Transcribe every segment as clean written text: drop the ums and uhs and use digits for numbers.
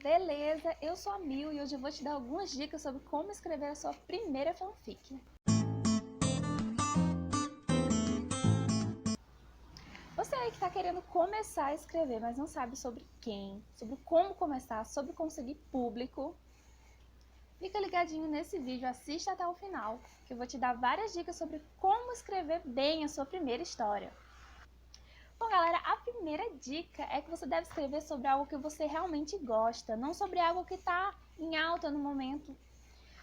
Beleza? Eu sou a Mil e hoje eu vou te dar algumas dicas sobre como escrever a sua primeira fanfic. Você aí que está querendo começar a escrever, mas não sabe sobre quem, sobre como começar, sobre conseguir público, fica ligadinho nesse vídeo, assista até o final, que eu vou te dar várias dicas sobre como escrever bem a sua primeira história. Bom, galera, a primeira dica é que você deve escrever sobre algo que você realmente gosta, não sobre algo que está em alta no momento.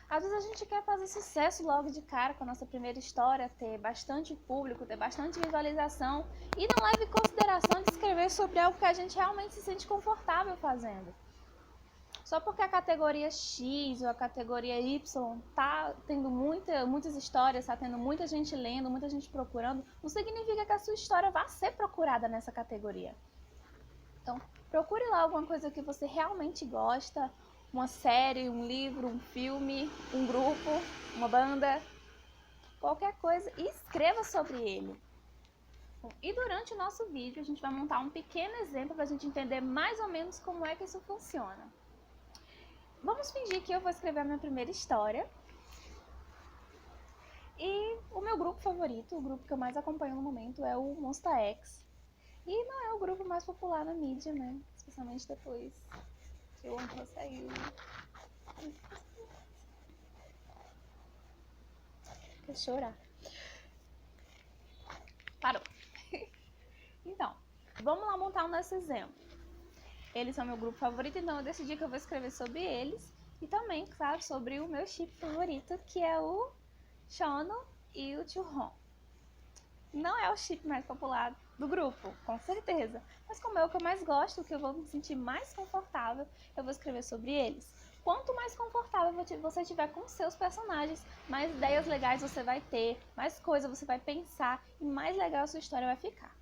Às vezes a gente quer fazer sucesso logo de cara com a nossa primeira história, ter bastante público, ter bastante visualização e não leva em consideração de escrever sobre algo que a gente realmente se sente confortável fazendo. Só porque a categoria X ou a categoria Y tá tendo muitas histórias, tá tendo muita gente lendo, muita gente procurando, não significa que a sua história vá ser procurada nessa categoria. Então, procure lá alguma coisa que você realmente gosta, uma série, um livro, um filme, um grupo, uma banda, qualquer coisa, e escreva sobre ele. Bom, e durante o nosso vídeo a gente vai montar um pequeno exemplo para a gente entender mais ou menos como é que isso funciona. Vamos fingir que eu vou escrever a minha primeira história. E o meu grupo favorito, o grupo que eu mais acompanho no momento é o Monsta X. E não é o grupo mais popular na mídia, né? Especialmente depois que o One saiu. Quer chorar. Parou. Então, vamos lá montar o nosso exemplo. Eles são meu grupo favorito, então eu decidi que eu vou escrever sobre eles. E também, claro, sobre o meu chip favorito, que é o Shono e o Chuhon. Não é o chip mais popular do grupo, com certeza. Mas como é o que eu mais gosto, o que eu vou me sentir mais confortável, eu vou escrever sobre eles. Quanto mais confortável você estiver com seus personagens, mais ideias legais você vai ter, mais coisa você vai pensar e mais legal a sua história vai ficar.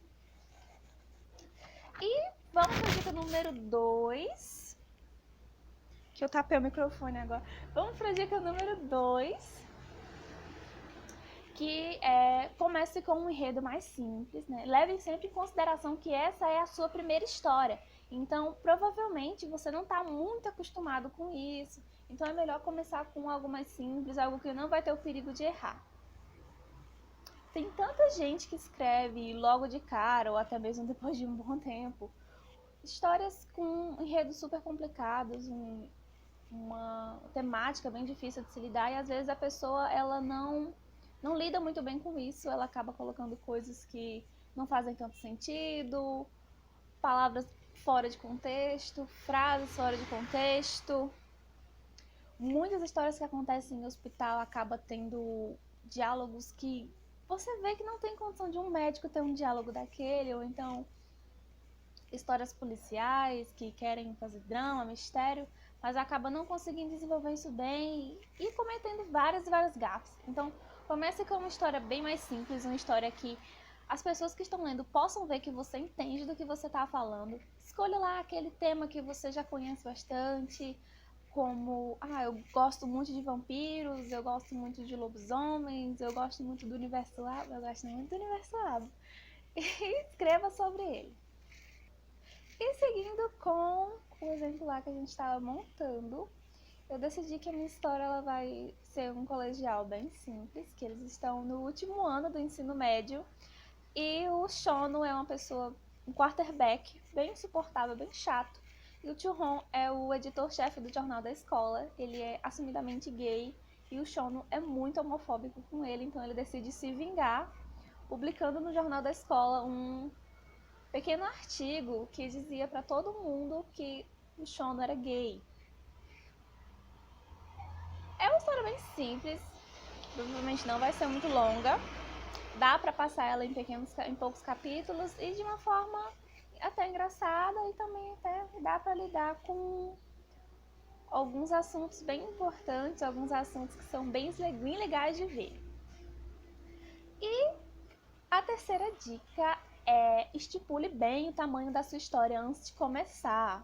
E vamos para a dica número 2. Que eu tapei o microfone agora. Vamos para a dica número 2. Que comece com um enredo mais simples, né? Levem sempre em consideração que essa é a sua primeira história. Então, provavelmente, você não está muito acostumado com isso. Então, é melhor começar com algo mais simples, algo que não vai ter o perigo de errar. Tem tanta gente que escreve logo de cara, ou até mesmo depois de um bom tempo, histórias com enredos super complicados, uma temática bem difícil de se lidar, e às vezes a pessoa ela não lida muito bem com isso, ela acaba colocando coisas que não fazem tanto sentido, palavras fora de contexto, frases fora de contexto. Muitas histórias que acontecem em hospital acabam tendo diálogos que você vê que não tem condição de um médico ter um diálogo daquele, ou então histórias policiais que querem fazer drama, mistério, mas acaba não conseguindo desenvolver isso bem e cometendo várias gafes. Então, comece com uma história bem mais simples, uma história que as pessoas que estão lendo possam ver que você entende do que você está falando. Escolha lá aquele tema que você já conhece bastante, como, eu gosto muito de vampiros, eu gosto muito de lobisomens, eu gosto muito do universo Labo, eu gosto muito do universo Labo. E escreva sobre ele. E seguindo com o exemplo lá que a gente estava montando, eu decidi que a minha história ela vai ser um colegial bem simples, que eles estão no último ano do ensino médio, e o Shono é uma pessoa, um quarterback, bem insuportável, bem chato, e o Chuhon é o editor-chefe do jornal da escola, ele é assumidamente gay, e o Shono é muito homofóbico com ele, então ele decide se vingar, publicando no jornal da escola um pequeno artigo que dizia para todo mundo que o Shono era gay. É uma história bem simples, provavelmente não vai ser muito longa, dá para passar ela em poucos capítulos e de uma forma até engraçada, e também até dá para lidar com alguns assuntos bem importantes, alguns assuntos que são bem legais de ver. E a terceira dica é: estipule bem o tamanho da sua história antes de começar.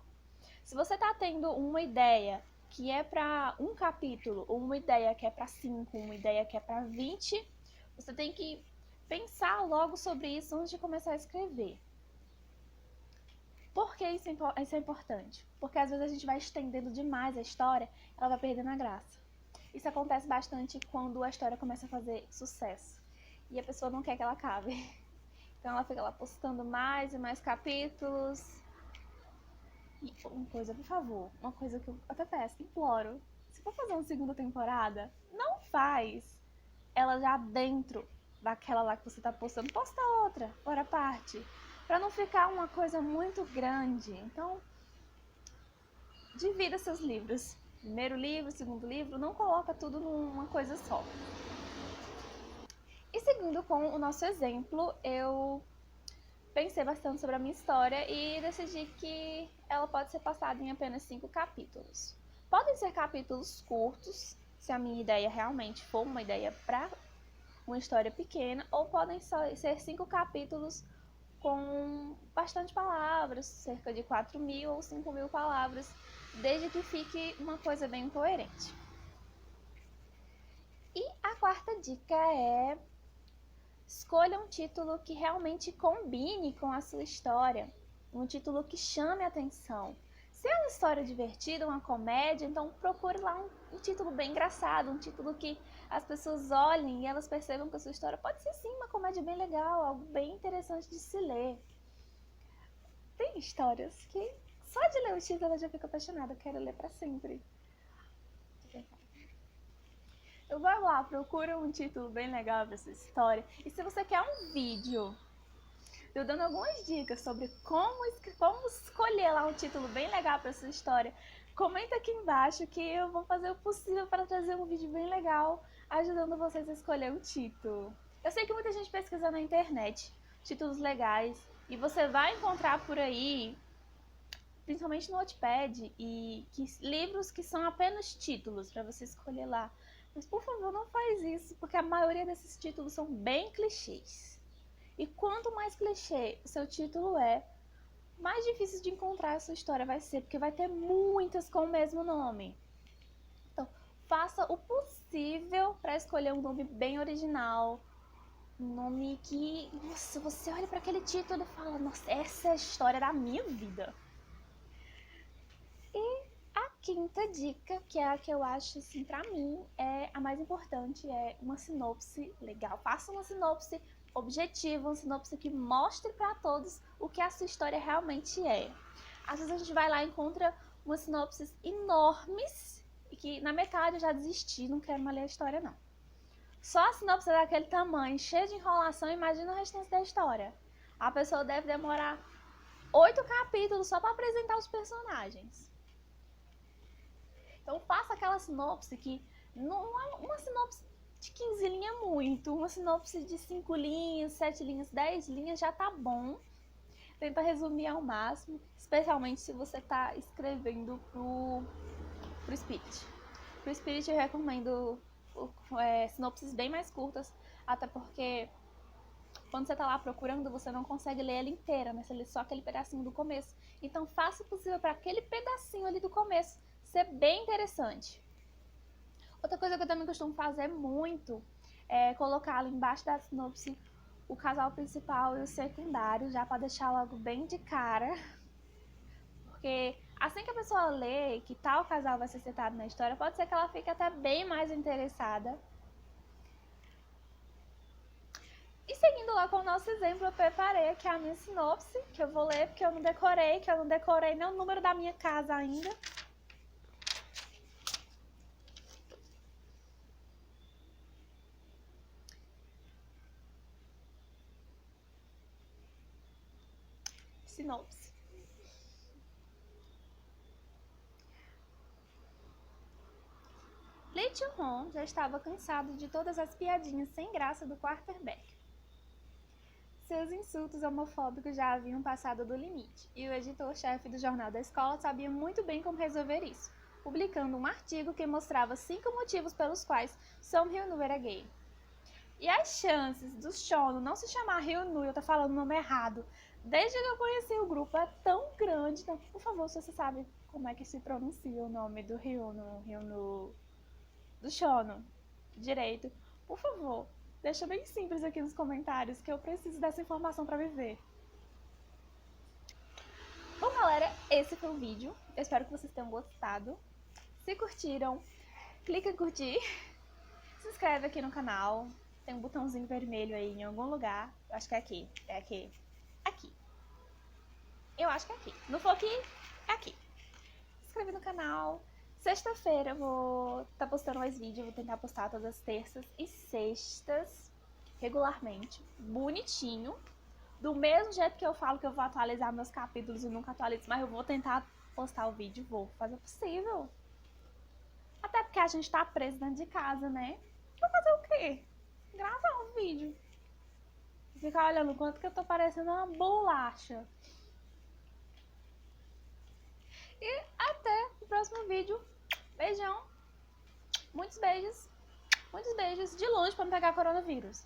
Se você está tendo uma ideia que é para um capítulo, ou uma ideia que é para 5, uma ideia que é para 20, você tem que pensar logo sobre isso antes de começar a escrever. Por que isso é importante? Porque às vezes a gente vai estendendo demais a história, ela vai perdendo a graça. Isso acontece bastante quando a história começa a fazer sucesso e a pessoa não quer que ela acabe. Então ela fica lá postando mais e mais capítulos. E uma coisa, por favor, uma coisa que eu até peço, imploro. Se for fazer uma segunda temporada, não faz ela já dentro daquela lá que você tá postando. Posta outra, por a parte. Pra não ficar uma coisa muito grande. Então, divida seus livros. Primeiro livro, segundo livro, não coloca tudo numa coisa só. E seguindo com o nosso exemplo, eu pensei bastante sobre a minha história e decidi que ela pode ser passada em apenas 5 capítulos. Podem ser capítulos curtos, se a minha ideia realmente for uma ideia para uma história pequena, ou podem ser 5 capítulos com bastante palavras, cerca de 4.000 ou 5.000 palavras, desde que fique uma coisa bem coerente. E a quarta dica é: escolha um título que realmente combine com a sua história, um título que chame a atenção. Se é uma história divertida, uma comédia, então procure lá um título bem engraçado, um título que as pessoas olhem e elas percebam que a sua história pode ser sim uma comédia bem legal, algo bem interessante de se ler. Tem histórias que só de ler o título eu já fico apaixonada, eu quero ler pra sempre. Eu vou lá, procura um título bem legal pra essa história. E se você quer um vídeo eu dando algumas dicas sobre como escolher lá um título bem legal para sua história, comenta aqui embaixo que eu vou fazer o possível para trazer um vídeo bem legal ajudando vocês a escolher um título. Eu sei que muita gente pesquisa na internet títulos legais e você vai encontrar por aí, principalmente no Wattpad, livros que são apenas títulos para você escolher lá. Mas por favor, não faz isso, porque a maioria desses títulos são bem clichês. E quanto mais clichê o seu título é, mais difícil de encontrar a sua história vai ser, porque vai ter muitas com o mesmo nome. Então, faça o possível para escolher um nome bem original, um nome que, nossa, você olha para aquele título e fala, nossa, essa é a história da minha vida. E a quinta dica, que é a que eu acho, assim, pra mim, é a mais importante, é uma sinopse legal. Faça uma sinopse objetiva, uma sinopse que mostre para todos o que a sua história realmente é. Às vezes a gente vai lá e encontra umas sinopses enormes e que na metade eu já desisti, não quero mais ler a história não. Só a sinopse é daquele tamanho, cheia de enrolação, imagina o restante da história. A pessoa deve demorar 8 capítulos só para apresentar os personagens. Então faça aquela sinopse que não é uma sinopse de 15 linhas muito, uma sinopse de 5 linhas, 7 linhas, 10 linhas já tá bom. Tenta resumir ao máximo, especialmente se você tá escrevendo pro Spirit. Pro Spirit eu recomendo sinopses bem mais curtas, até porque quando você tá lá procurando, você não consegue ler ela inteira, né? Você lê só aquele pedacinho do começo. Então faça o possível para aquele pedacinho ali do começo ser bem interessante. Outra coisa que eu também costumo fazer muito é colocar ali embaixo da sinopse o casal principal e o secundário, já para deixar logo bem de cara. Porque assim que a pessoa lê que tal casal vai ser citado na história, pode ser que ela fique até bem mais interessada. E seguindo lá com o nosso exemplo, eu preparei aqui a minha sinopse, que eu vou ler porque eu não decorei nem o número da minha casa ainda. Sinopse. Lee Chun-hong já estava cansado de todas as piadinhas sem graça do quarterback. Seus insultos homofóbicos já haviam passado do limite, e o editor-chefe do jornal da escola sabia muito bem como resolver isso, publicando um artigo que mostrava 5 motivos pelos quais Song Hyun-woo era gay. E as chances do Shono não se chamar Hyun-woo, eu tô falando o nome errado, desde que eu conheci o grupo, é tão grande. Então, por favor, se você sabe como é que se pronuncia o nome do Hyun-woo, do Shono direito, por favor, deixa bem simples aqui nos comentários que eu preciso dessa informação para viver. Bom, galera, esse foi o vídeo. Eu espero que vocês tenham gostado. Se curtiram, clica em curtir. Se inscreve aqui no canal. Tem um botãozinho vermelho aí em algum lugar. Eu acho que é aqui. É aqui. Aqui. Eu acho que é aqui. Não for aqui, é aqui. Se inscreve no canal. Sexta-feira eu vou estar postando mais vídeo. Vou tentar postar todas as terças e sextas. Regularmente. Bonitinho. Do mesmo jeito que eu falo que eu vou atualizar meus capítulos e nunca atualizo, mas eu vou tentar postar o vídeo, vou fazer o possível. Até porque a gente tá preso dentro de casa, né? Vou fazer o quê? Gravar um vídeo. Ficar olhando o quanto que eu tô parecendo uma bolacha. E até o próximo vídeo. Beijão. Muitos beijos. Muitos beijos de longe pra não pegar coronavírus.